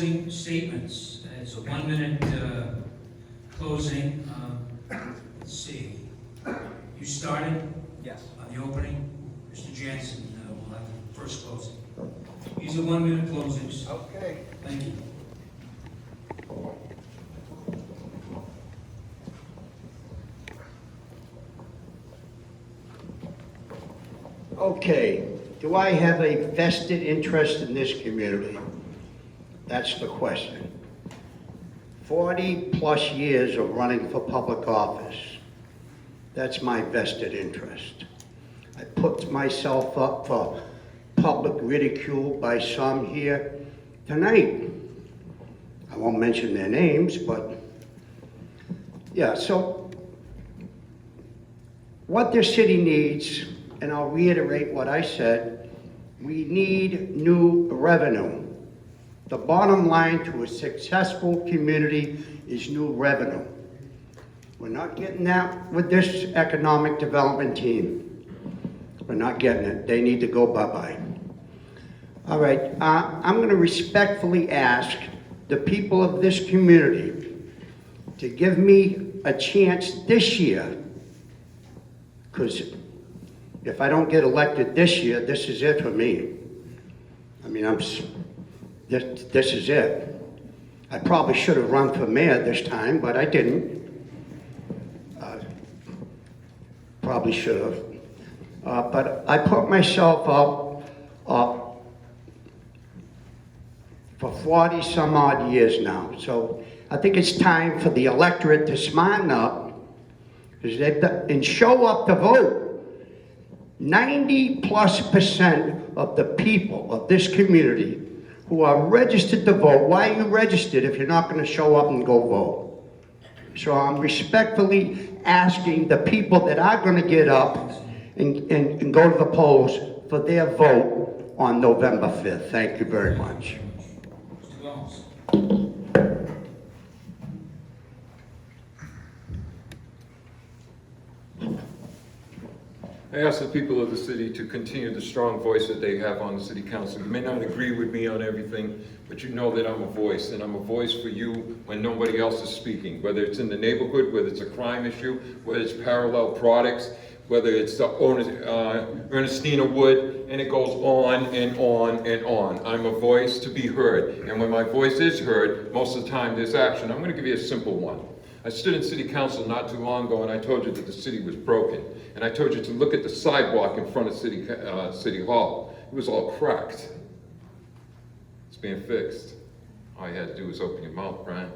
closing statements. It's a 1 minute closing. Let's see. You started? Yes. On the opening. Mr. Jansen will have the first closing. These are 1 minute closings. Okay. Thank you. Okay, do I have a vested interest in this community? That's the question. 40+ years of running for public office. That's my vested interest. I put myself up for public ridicule by some here tonight. I won't mention their names, but yeah, so what this city needs, and I'll reiterate what I said, we need new revenue. The bottom line to a successful community is new revenue. We're not getting that with this economic development team. We're not getting it. They need to go bye-bye. All right, I'm going to respectfully ask the people of this community to give me a chance this year, because if I don't get elected this year, this is it for me. I mean, this is it. I probably should have run for mayor this time, but I didn't. Probably should have. But I put myself up for 40 some odd years now. So I think it's time for the electorate to smarten up and show up to vote. 90+% of the people of this community who are registered to vote, why are you registered if you're not going to show up and go vote? So I'm respectfully asking the people that are going to get up and go to the polls for their vote on November 5th. Thank you very much. Mr. Gomes. I ask the people of the city to continue the strong voice that they have on the city council. You may not agree with me on everything, but you know that I'm a voice, and I'm a voice for you when nobody else is speaking, whether it's in the neighborhood, whether it's a crime issue, whether it's parallel products, whether it's the Ernestina Wood, and it goes on and on and on. I'm a voice to be heard, and when my voice is heard, most of the time there's action. I'm going to give you a simple one. I stood in city council not too long ago and I told you that the city was broken. And I told you to look at the sidewalk in front of City Hall. It was all cracked. It's being fixed. All you had to do was open your mouth, Brian.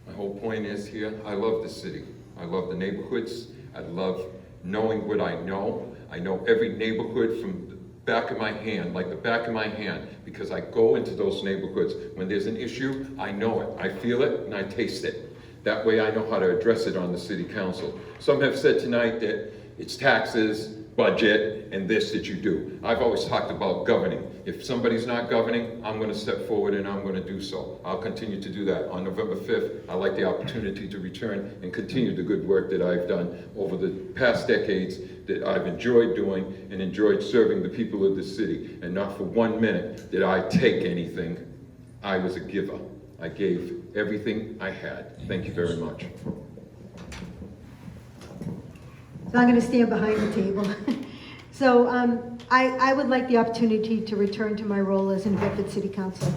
My whole point is here, I love the city. I love the neighborhoods. I love knowing what I know. I know every neighborhood from the back of my hand, like the back of my hand, because I go into those neighborhoods. When there's an issue, I know it. I feel it and I taste it. That way I know how to address it on the city council. Some have said tonight that it's taxes, budget, and this that you do. I've always talked about governing. If somebody's not governing, I'm going to step forward and I'm going to do so. I'll continue to do that. On November 5th, I'd like the opportunity to return and continue the good work that I've done over the past decades that I've enjoyed doing and enjoyed serving the people of the city. And not for 1 minute did I take anything. I was a giver. I gave everything I had. Thank you very much. So I'm going to stand behind the table. So I would like the opportunity to return to my role as New Bedford City Council.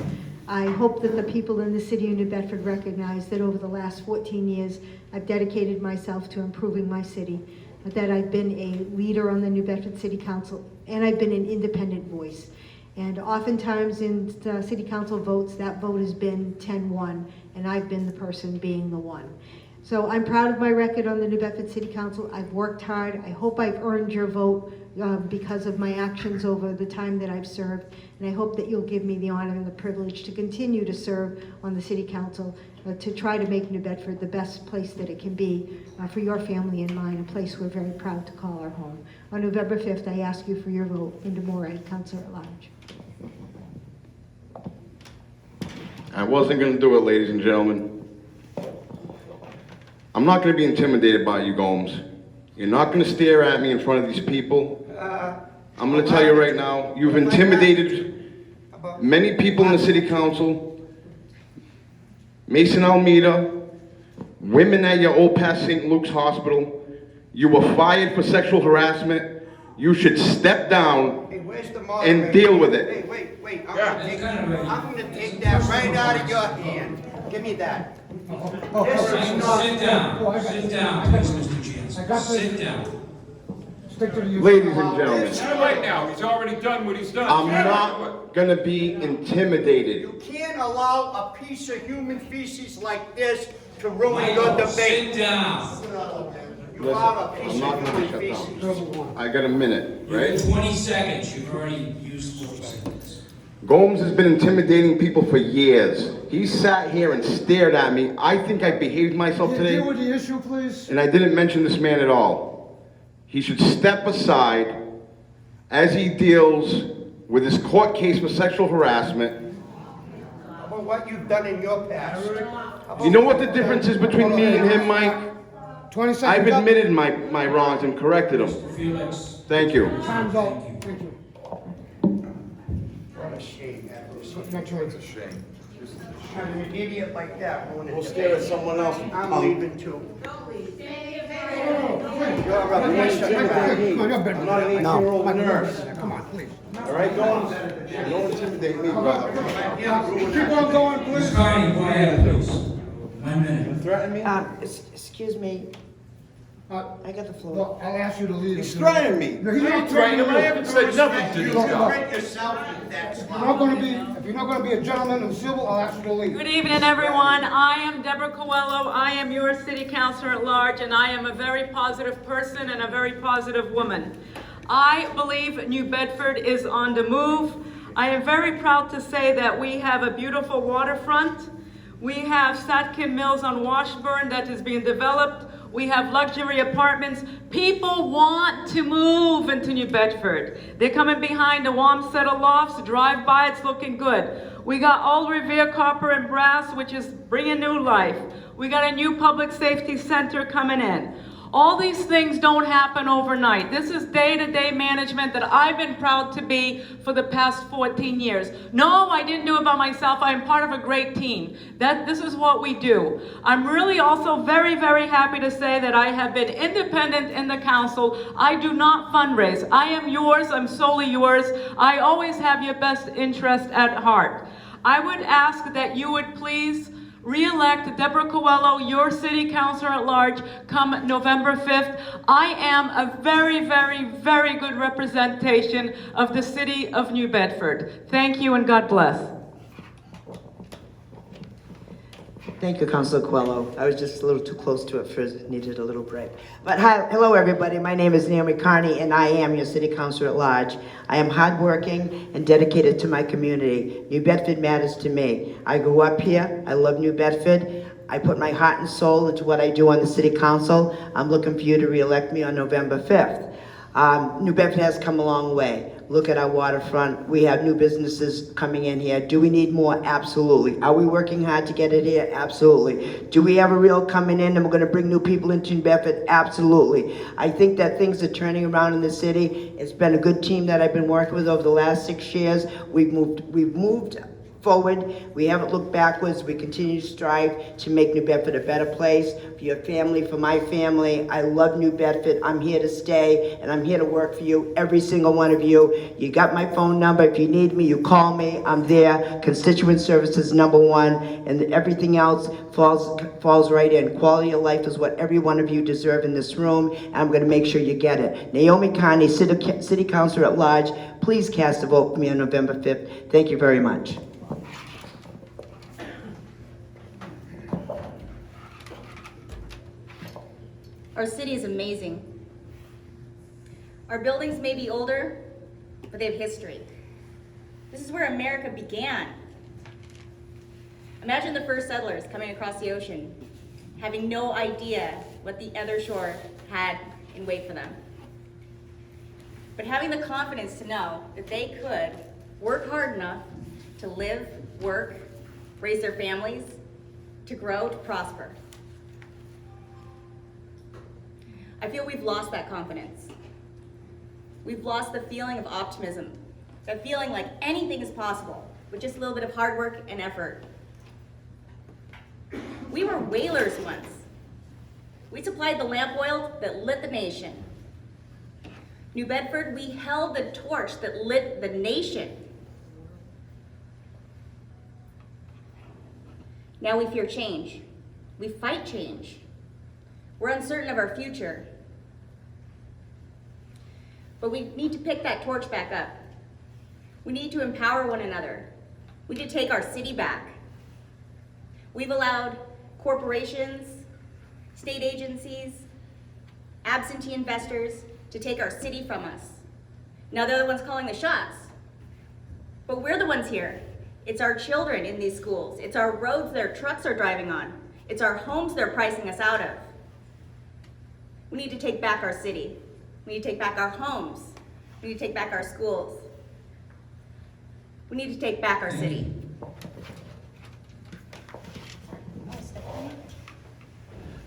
I hope that the people in the city of New Bedford recognize that over the last 14 years, I've dedicated myself to improving my city, that I've been a leader on the New Bedford City Council, and I've been an independent voice. And oftentimes in city council votes, that vote has been 10-1, and I've been the person being the one. So I'm proud of my record on the New Bedford City Council. I've worked hard. I hope I've earned your vote because of my actions over the time that I've served. And I hope that you'll give me the honor and the privilege to continue to serve on the City Council to try to make New Bedford the best place that it can be for your family and mine, a place we're very proud to call our home. On November 5th, I ask you for your vote into Morag, Councilor at Large. I wasn't going to do it, ladies and gentlemen. I'm not going to be intimidated by you, Gomes. You're not going to stare at me in front of these people. I'm going to tell you right now, you've intimidated many people in the city council. Mason Almeida, women at your Old Pass St. Luke's Hospital, you were fired for sexual harassment. You should step down Hey, where's the moderator? and deal with it. Hey, wait, I'm Yeah. gonna take that right out of your hand. Give me that. This is Sit not. down, sit down, please, Mr. Jansen, sit down. Ladies and gentlemen, It's too late now, he's already done what he's done. I'm not gonna be intimidated. You can't allow a piece of human feces like this to ruin your Michael, debate. sit down. You are a piece I'm not of gonna human shut feces. down. I got a minute, You right? have 20 seconds, you've already used 4 seconds. Gomes has been intimidating people for years. He sat here and stared at me. I think I behaved myself Can you today, deal with the issue, please? and I didn't mention this man at all. He should step aside as he deals with his court case for sexual harassment. How about what you've done in your past? You know what the difference is between me and him, Mike? 20 seconds I've up. admitted my wrongs and corrected them. Mr. Felix, Thank you. Time's up. Thank you. What a shame, man. Next one. Shame. Having an idiot like that ruin a We'll debate. stare at someone else. I'm leaving too. You're a piece of Come crap. on, you're better. I'm not an 18-year-old nurse. Come on, please. All right, Gomes? Don't intimidate me, brother. Keep on going, Ms. please. Carney, quiet, please. 1 minute. Threaten me? Excuse me, Uh, I got the floor. Look, I'll ask you to leave. He's threatening me. No, he's I not ain't threatening him, I you. haven't said nothing to You this guy. print yourself with that If you're not gonna be a gentleman and civil, I'll ask you to leave. Good evening, everyone. I am Deborah Coelho. I am your city councilor at large, and I am a very positive person and a very positive woman. I believe New Bedford is on the move. I am very proud to say that we have a beautiful waterfront. We have Satkin Mills on Washburn that is being developed. We have luxury apartments. People want to move into New Bedford. They're coming behind the Wamsetta Lofts, drive by, it's looking good. We got Old Revere Copper and Brass, which is bringing new life. We got a new public safety center coming in. All these things don't happen overnight. This is day-to-day management that I've been proud to be for the past 14 years. No, I didn't do it by myself. I'm part of a great team. This is what we do. I'm really also very, very happy to say that I have been independent in the council. I do not fundraise. I am yours. I'm solely yours. I always have your best interest at heart. I would ask that you would please re-elect Deborah Coelho, your city councilor at large, come November 5th. I am a very, very, very good representation of the city of New Bedford. Thank you and God bless. Thank you, Councilor Coelho. I was just a little too close to it first, needed a little break. But hi, hello everybody, my name is Naomi Carney and I am your city councilor at large. I am hardworking and dedicated to my community. New Bedford matters to me. I grew up here, I love New Bedford. I put my heart and soul into what I do on the city council. I'm looking for you to re-elect me on November 5th. New Bedford has come a long way. Look at our waterfront. We have new businesses coming in here. Do we need more? Absolutely. Are we working hard to get it here? Absolutely. Do we have a real coming in and we're going to bring new people into New Bedford? Absolutely. I think that things are turning around in the city. It's been a good team that I've been working with over the last 6 years. We've moved forward. We haven't looked backwards. We continue to strive to make New Bedford a better place for your family, for my family. I love New Bedford. I'm here to stay, and I'm here to work for you, every single one of you. You got my phone number. If you need me, you call me. I'm there. Constituent services #1, and everything else falls right in. Quality of life is what every one of you deserve in this room, and I'm going to make sure you get it. Naomi Carney, City Councilor at Large, please cast a vote for me on November 5th. Thank you very much. Our city is amazing. Our buildings may be older, but they have history. This is where America began. Imagine the first settlers coming across the ocean, having no idea what the other shore had in wait for them. But having the confidence to know that they could work hard enough to live, work, raise their families, to grow, to prosper. I feel we've lost that confidence. We've lost the feeling of optimism, that feeling like anything is possible with just a little bit of hard work and effort. We were whalers once. We supplied the lamp oil that lit the nation. New Bedford, we held the torch that lit the nation. Now we fear change. We fight change. We're uncertain of our future. But we need to pick that torch back up. We need to empower one another. We need to take our city back. We've allowed corporations, state agencies, absentee investors to take our city from us. Now they're the ones calling the shots. But we're the ones here. It's our children in these schools. It's our roads their trucks are driving on. It's our homes they're pricing us out of. We need to take back our city. We need to take back our homes. We need to take back our schools. We need to take back our city.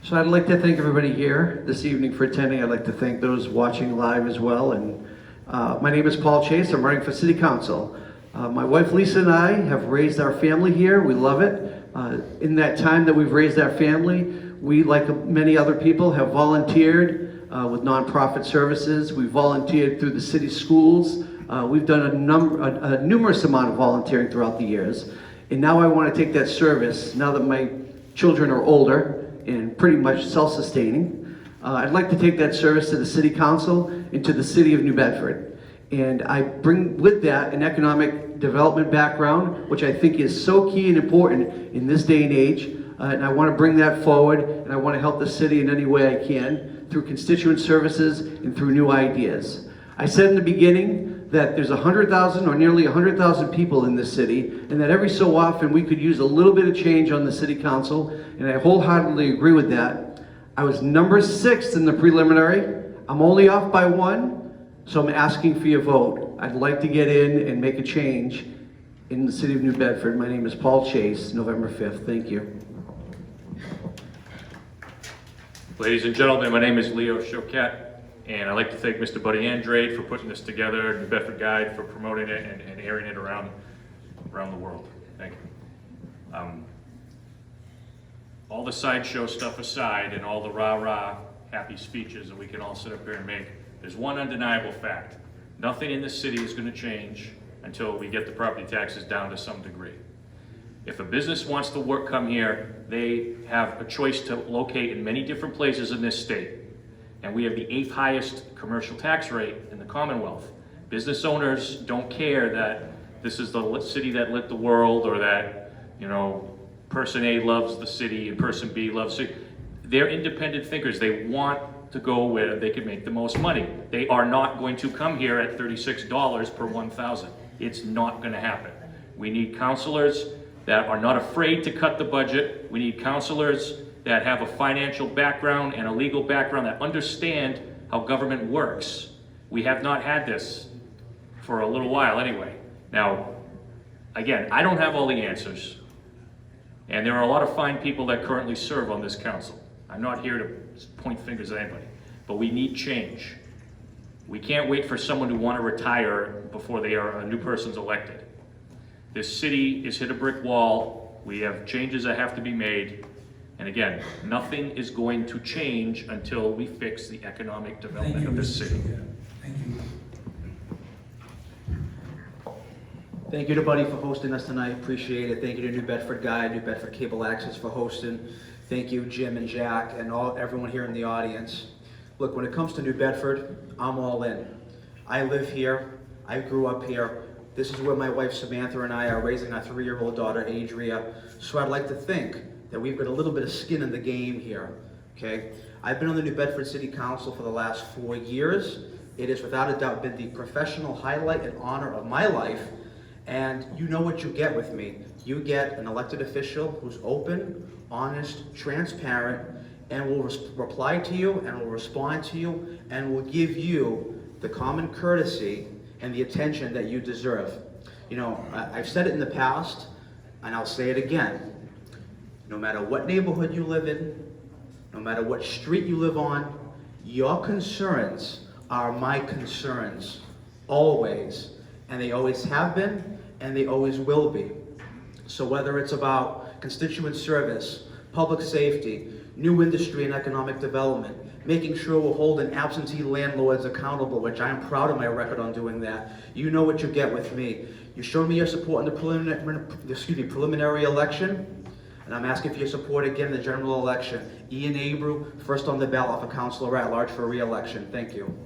So I'd like to thank everybody here this evening for attending. I'd like to thank those watching live as well. And my name is Paul Chase. I'm running for City Council. My wife Lisa and I have raised our family here. We love it. In that time that we've raised our family, we, like many other people, have volunteered with nonprofit services. We've volunteered through the city schools. We've done a numerous amount of volunteering throughout the years. And now I want to take that service, now that my children are older and pretty much self-sustaining, I'd like to take that service to the City Council and to the City of New Bedford. And I bring with that an economic development background, which I think is so key and important in this day and age. And I want to bring that forward, and I want to help the city in any way I can through constituent services and through new ideas. I said in the beginning that there's 100,000 or nearly 100,000 people in this city, and that every so often we could use a little bit of change on the City Council, and I wholeheartedly agree with that. I was number 6 in the preliminary. I'm only off by 1, so I'm asking for your vote. I'd like to get in and make a change in the city of New Bedford. My name is Paul Chase, November 5th. Thank you. Ladies and gentlemen, my name is Leo Choquette, and I'd like to thank Mr. Buddy Andrade for putting this together, New Bedford Guide for promoting it and airing it around the world. Thank you. All the sideshow stuff aside and all the rah-rah happy speeches that we can all sit up here and make, there's one undeniable fact. Nothing in this city is going to change until we get the property taxes down to some degree. If a business wants to come here, they have a choice to locate in many different places in this state. And we have the 8th highest commercial tax rate in the Commonwealth. Business owners don't care that this is the city that lit the world, or that, you know, person A loves the city and person B loves the city. They're independent thinkers. They want to go where they can make the most money. They are not going to come here at $36 per 1,000. It's not going to happen. We need counselors that are not afraid to cut the budget. We need counselors that have a financial background and a legal background that understand how government works. We have not had this for a little while anyway. Now, again, I don't have all the answers, and there are a lot of fine people that currently serve on this council. I'm not here to point fingers at anybody, but we need change. We can't wait for someone to want to retire before a new person's elected. This city has hit a brick wall. We have changes that have to be made. And again, nothing is going to change until we fix the economic development of this city. Thank you. Thank you to Buddy for hosting us tonight. Appreciate it. Thank you to New Bedford Guide, New Bedford Cable Access for hosting. Thank you, Jim and Jack, and everyone here in the audience. Look, when it comes to New Bedford, I'm all in. I live here. I grew up here. This is where my wife Samantha and I are raising our 3-year-old daughter, Adria. So I'd like to think that we've got a little bit of skin in the game here, okay? I've been on the New Bedford City Council for the last 4 years. It has without a doubt been the professional highlight and honor of my life. And you know what you get with me. You get an elected official who's open, honest, transparent, and will reply to you and will respond to you and will give you the common courtesy and the attention that you deserve. You know, I've said it in the past, and I'll say it again. No matter what neighborhood you live in, no matter what street you live on, your concerns are my concerns, always. And they always have been, and they always will be. So whether it's about constituent service, public safety, new industry and economic development, making sure we're holding absentee landlords accountable, which I am proud of my record on doing that. You know what you get with me. You showed me your support in the preliminary election, and I'm asking for your support again in the general election. Ian Abreu, first on the ballot for councilor at large for re-election. Thank you.